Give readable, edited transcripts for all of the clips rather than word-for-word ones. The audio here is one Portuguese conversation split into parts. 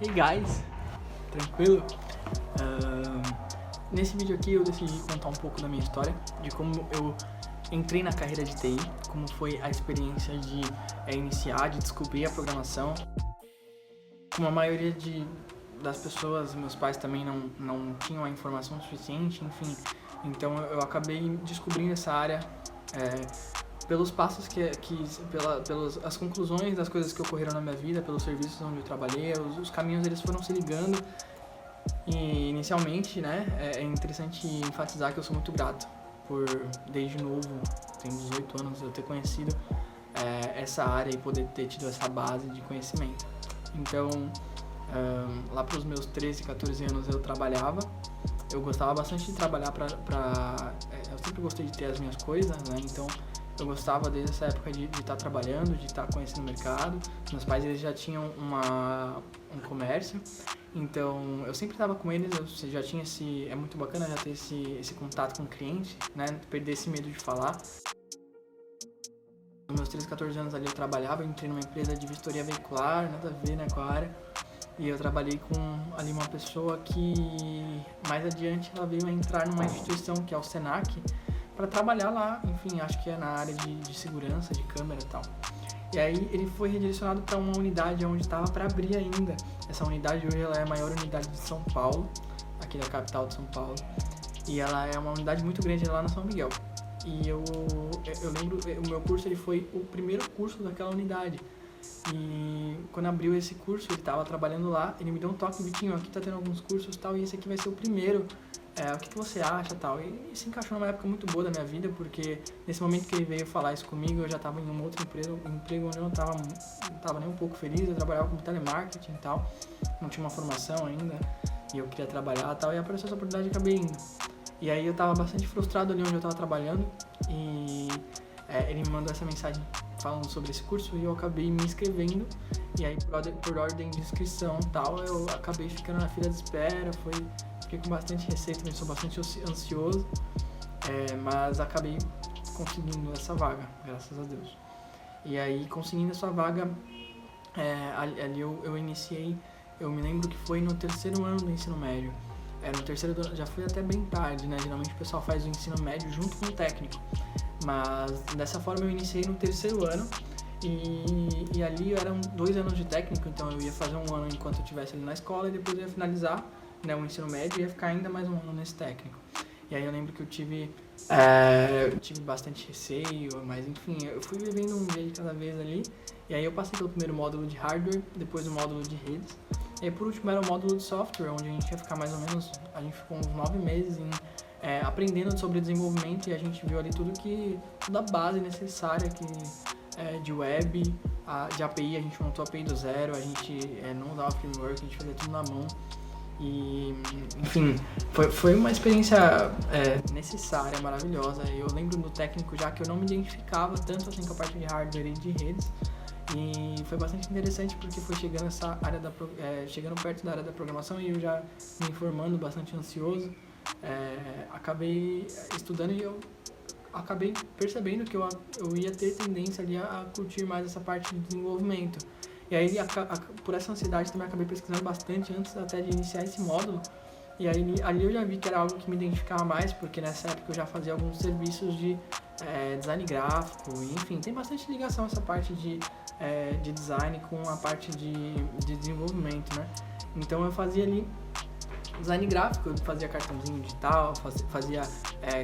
Hey guys, tranquilo? Nesse vídeo aqui eu decidi contar um pouco da minha história, de como eu entrei na carreira de TI, como foi a experiência de iniciar, de descobrir a programação. Como a maioria das pessoas, meus pais também não tinham a informação suficiente, enfim, então eu acabei descobrindo essa área pelos passos pelas as conclusões das coisas que ocorreram na minha vida, pelos serviços onde eu trabalhei, os caminhos eles foram se ligando. E inicialmente, né, é interessante enfatizar que eu sou muito grato por, desde novo, tenho 18 anos, eu ter conhecido essa área e poder ter tido essa base de conhecimento. Então, lá para os meus 13, 14 anos eu trabalhava, eu gostava bastante de trabalhar eu sempre gostei de ter as minhas coisas, né, então eu gostava desde essa época de estar trabalhando, de estar conhecendo o mercado. Meus pais eles já tinham um comércio, então eu sempre estava com eles, eu já tinha é muito bacana já ter esse contato com o cliente, né, perder esse medo de falar. Nos meus 13, 14 anos ali eu trabalhava, eu entrei numa empresa de vistoria veicular, nada a ver, né, com a área. E eu trabalhei com ali uma pessoa que mais adiante ela veio a entrar numa instituição que é o Senac, para trabalhar lá, enfim, acho que é na área de segurança, de câmera e tal. E aí ele foi redirecionado para uma unidade onde estava para abrir ainda. Essa unidade hoje ela é a maior unidade de São Paulo, aqui da capital de São Paulo. E ela é uma unidade muito grande lá na São Miguel. E eu lembro, o meu curso ele foi o primeiro curso daquela unidade. E quando abriu esse curso, ele estava trabalhando lá, ele me deu um toque, Vitinho, aqui tá tendo alguns cursos e tal, e esse aqui vai ser o primeiro. O que você acha tal? E se encaixou numa época muito boa da minha vida, porque nesse momento que ele veio falar isso comigo, eu já estava em um outro emprego onde eu não estava nem um pouco feliz, eu trabalhava com telemarketing e tal, não tinha uma formação ainda, e eu queria trabalhar e tal, e apareceu essa oportunidade e acabei indo. E aí eu estava bastante frustrado ali onde eu estava trabalhando, e ele me mandou essa mensagem falando sobre esse curso, e eu acabei me inscrevendo, e aí por ordem de inscrição e tal, eu acabei ficando na fila de espera, fiquei com bastante receio, também sou bastante ansioso, mas acabei conseguindo essa vaga, graças a Deus. E aí, conseguindo essa vaga, ali eu iniciei, eu me lembro que foi no terceiro ano do ensino médio. No terceiro ano, já foi até bem tarde, né? Geralmente o pessoal faz o ensino médio junto com o técnico. Mas dessa forma eu iniciei no terceiro ano e ali eram 2 anos de técnico, então eu ia fazer um ano enquanto eu estivesse ali na escola e depois eu ia finalizar, né, o ensino médio e ia ficar ainda mais um ano nesse técnico. E aí eu lembro que eu tive bastante receio, mas enfim, eu fui vivendo um dia de cada vez ali. E aí eu passei pelo primeiro módulo de hardware, depois o módulo de redes. E aí por último era o módulo de software, onde a gente ia ficar mais ou menos, a gente ficou uns 9 meses aprendendo sobre desenvolvimento, e a gente viu ali toda a base necessária de web, de API, a gente montou a API do zero, a gente não usava framework, a gente fazia tudo na mão. E, enfim, foi uma experiência necessária, maravilhosa. Eu lembro do técnico já que eu não me identificava tanto assim com a parte de hardware e de redes, e foi bastante interessante porque foi chegando chegando perto da área da programação e eu já me informando, bastante ansioso. Acabei estudando e eu acabei percebendo que eu ia ter tendência ali a curtir mais essa parte de desenvolvimento. E aí, por essa ansiedade, também acabei pesquisando bastante antes até de iniciar esse módulo. E aí, ali eu já vi que era algo que me identificava mais, porque nessa época eu já fazia alguns serviços de design gráfico, enfim, tem bastante ligação essa parte de design com a parte de desenvolvimento, né? Então eu fazia ali design gráfico, eu fazia cartãozinho digital, fazia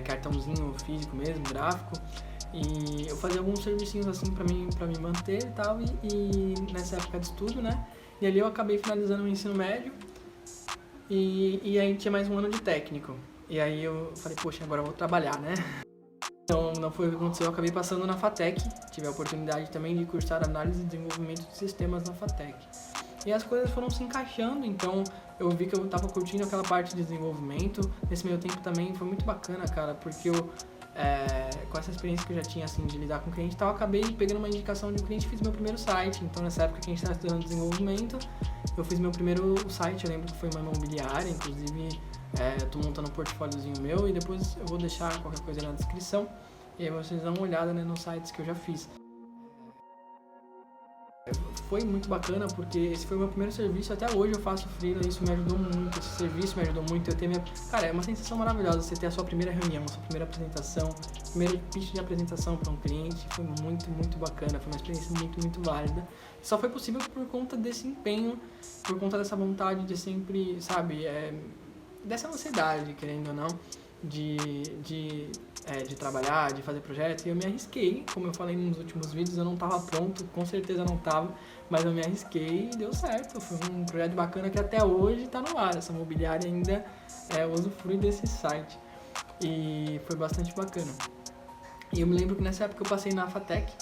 cartãozinho físico mesmo, gráfico. E eu fazia alguns servicinhos assim pra me manter e tal, e nessa época de estudo, né? E ali eu acabei finalizando o ensino médio, e aí tinha mais um ano de técnico. E aí eu falei, poxa, agora eu vou trabalhar, né? Então não foi o que aconteceu, eu acabei passando na FATEC, tive a oportunidade também de cursar análise e desenvolvimento de sistemas na FATEC. E as coisas foram se encaixando, então eu vi que eu tava curtindo aquela parte de desenvolvimento. Nesse meio tempo também foi muito bacana, cara, porque com essa experiência que eu já tinha, assim, de lidar com o cliente e tal, eu acabei pegando uma indicação de um cliente e fiz meu primeiro site. Então, nessa época que a gente estava estudando desenvolvimento, eu fiz meu primeiro site, eu lembro que foi uma imobiliária, inclusive eu tô montando um portfóliozinho meu e depois eu vou deixar qualquer coisa na descrição e aí vocês dão uma olhada, né, nos sites que eu já fiz. foi muito bacana, porque esse foi o meu primeiro serviço, até hoje eu faço freela, isso me ajudou muito, esse serviço me ajudou muito, eu ter minha... Cara, é uma sensação maravilhosa você ter a sua primeira reunião, a sua primeira apresentação, primeiro pitch de apresentação para um cliente, foi muito, muito bacana, foi uma experiência muito, muito válida. Só foi possível por conta desse empenho, por conta dessa vontade de sempre, sabe, dessa ansiedade, querendo ou não, de trabalhar, de fazer projeto, e eu me arrisquei, como eu falei nos últimos vídeos, eu não estava pronto, com certeza não estava, mas eu me arrisquei e deu certo, foi um projeto bacana que até hoje está no ar, essa mobiliária ainda usufrui desse site, e foi bastante bacana. E eu me lembro que nessa época eu passei na FATEC,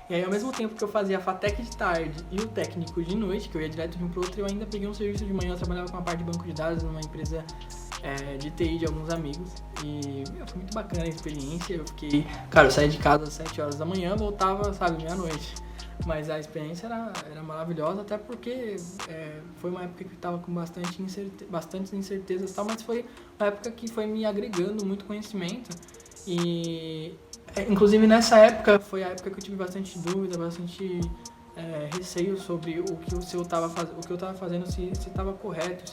e aí ao mesmo tempo que eu fazia a FATEC de tarde e o técnico de noite, que eu ia direto de um pro outro, eu ainda peguei um serviço de manhã, eu trabalhava com a parte de banco de dados numa empresa de TI de alguns amigos, e foi muito bacana a experiência. Eu fiquei, cara, eu saí de casa às 7 horas da manhã, voltava, sabe, meia-noite, mas a experiência era maravilhosa, até porque foi uma época que eu estava com bastantes incertezas e tal, mas foi uma época que foi me agregando muito conhecimento, e inclusive nessa época foi a época que eu tive bastante dúvida, bastante receio sobre o que eu estava fazendo, se estava correto,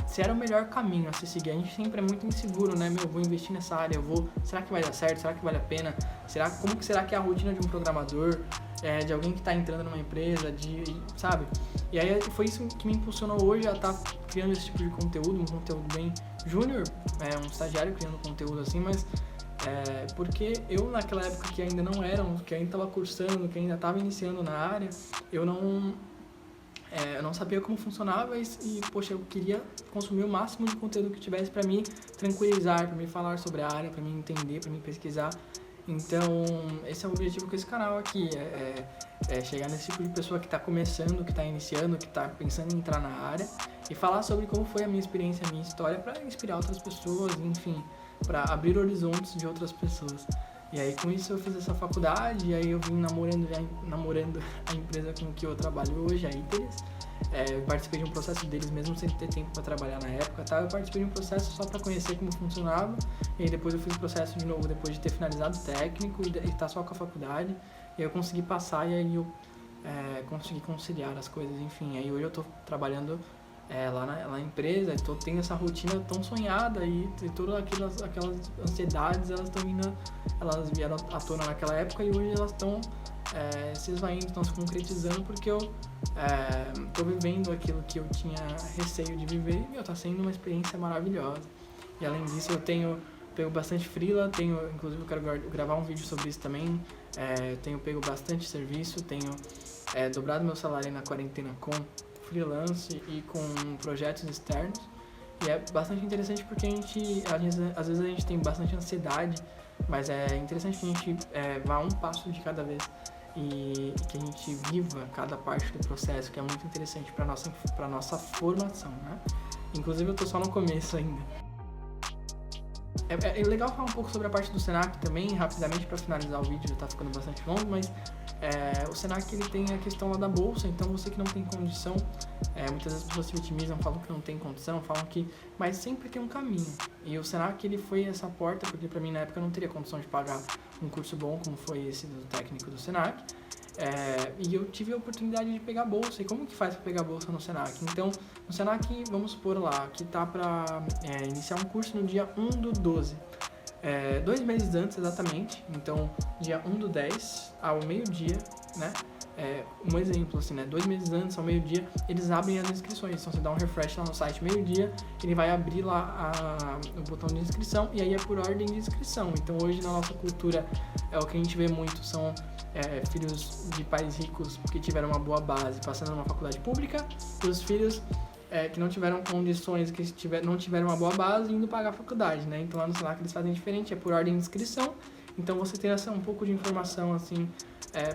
se era o melhor caminho a se seguir. A gente sempre é muito inseguro, né? Eu vou investir nessa área, será que vai dar certo? Será que vale a pena? Como que será que é a rotina de um programador, de alguém que está entrando numa empresa, sabe? E aí foi isso que me impulsionou hoje a estar criando esse tipo de conteúdo, um conteúdo bem júnior, um estagiário criando conteúdo assim, mas porque eu naquela época que ainda não era, que ainda estava cursando, que ainda estava iniciando na área, eu não sabia como funcionava e, poxa, eu queria consumir o máximo de conteúdo que tivesse para me tranquilizar, para me falar sobre a área, para me entender, para me pesquisar. Então, esse é o objetivo com esse canal aqui, chegar nesse tipo de pessoa que está começando, que está iniciando, que está pensando em entrar na área e falar sobre como foi a minha experiência, a minha história, para inspirar outras pessoas, enfim, para abrir horizontes de outras pessoas. E aí com isso eu fiz essa faculdade, e aí eu vim namorando a empresa com que eu trabalho hoje, a Iteris. Eu participei de um processo deles mesmo sem ter tempo para trabalhar na época, tá? Eu participei de um processo só para conhecer como funcionava, e aí depois eu fiz o processo de novo depois de ter finalizado o técnico e estar só com a faculdade, e aí eu consegui passar, e aí eu consegui conciliar as coisas, enfim. Aí hoje eu tô trabalhando lá na empresa, estou tendo essa rotina tão sonhada, e todas aquelas ansiedades, elas vieram à tona naquela época, e hoje elas estão se esvaindo, estão se concretizando, porque eu estou vivendo aquilo que eu tinha receio de viver, e está sendo uma experiência maravilhosa. E além disso eu pego bastante freela, inclusive eu quero gravar um vídeo sobre isso também, tenho pego bastante serviço, tenho dobrado meu salário na quarentena com freelance e com projetos externos, e é bastante interessante porque às vezes a gente tem bastante ansiedade, mas é interessante que a gente vá um passo de cada vez e que a gente viva cada parte do processo, que é muito interessante para nossa formação, né? Inclusive eu tô só no começo ainda. É legal falar um pouco sobre a parte do Senac também, rapidamente, para finalizar o vídeo, já tá ficando bastante longo, mas o Senac ele tem a questão lá da bolsa, então você que não tem condição, muitas vezes as pessoas se vitimizam, falam que não tem condição, mas sempre tem um caminho. E o Senac ele foi essa porta, porque para mim na época eu não teria condição de pagar um curso bom como foi esse do técnico do Senac, e eu tive a oportunidade de pegar bolsa. E como que faz para pegar bolsa no Senac? Então, no Senac, vamos supor lá, que tá para iniciar um curso no dia 1/12. 2 meses antes exatamente, então dia 1/10 ao meio-dia, né? Um exemplo assim, né? 2 meses antes ao meio-dia eles abrem as inscrições, então você dá um refresh lá no site meio-dia, ele vai abrir lá o botão de inscrição, e aí é por ordem de inscrição. Então hoje na nossa cultura o que a gente vê muito são filhos de pais ricos que tiveram uma boa base passando numa faculdade pública, e os filhos que não tiveram condições, não tiveram uma boa base, indo pagar a faculdade, né? Então lá no Senac eles fazem diferente, é por ordem de inscrição. Então você tem um pouco de informação assim,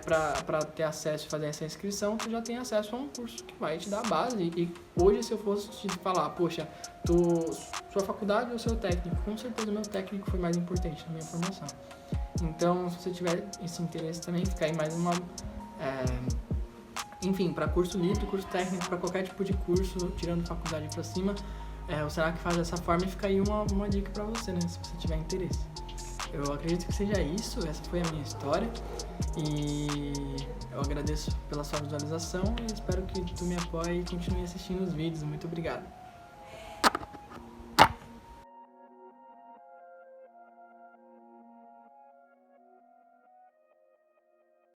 para ter acesso e fazer essa inscrição, tu já tem acesso a um curso que vai te dar a base. E hoje, se eu fosse te falar, poxa, sua faculdade ou seu técnico, com certeza o meu técnico foi mais importante na minha formação. Então, se você tiver esse interesse também, fica aí mais uma... enfim, para curso livre, curso técnico, para qualquer tipo de curso, tirando faculdade para cima, o Senac faz dessa forma, e fica aí uma dica para você, né, se você tiver interesse. Eu acredito que seja isso, essa foi a minha história, e Eu agradeço pela sua visualização e espero que tu me apoie e continue assistindo os vídeos. Muito obrigado.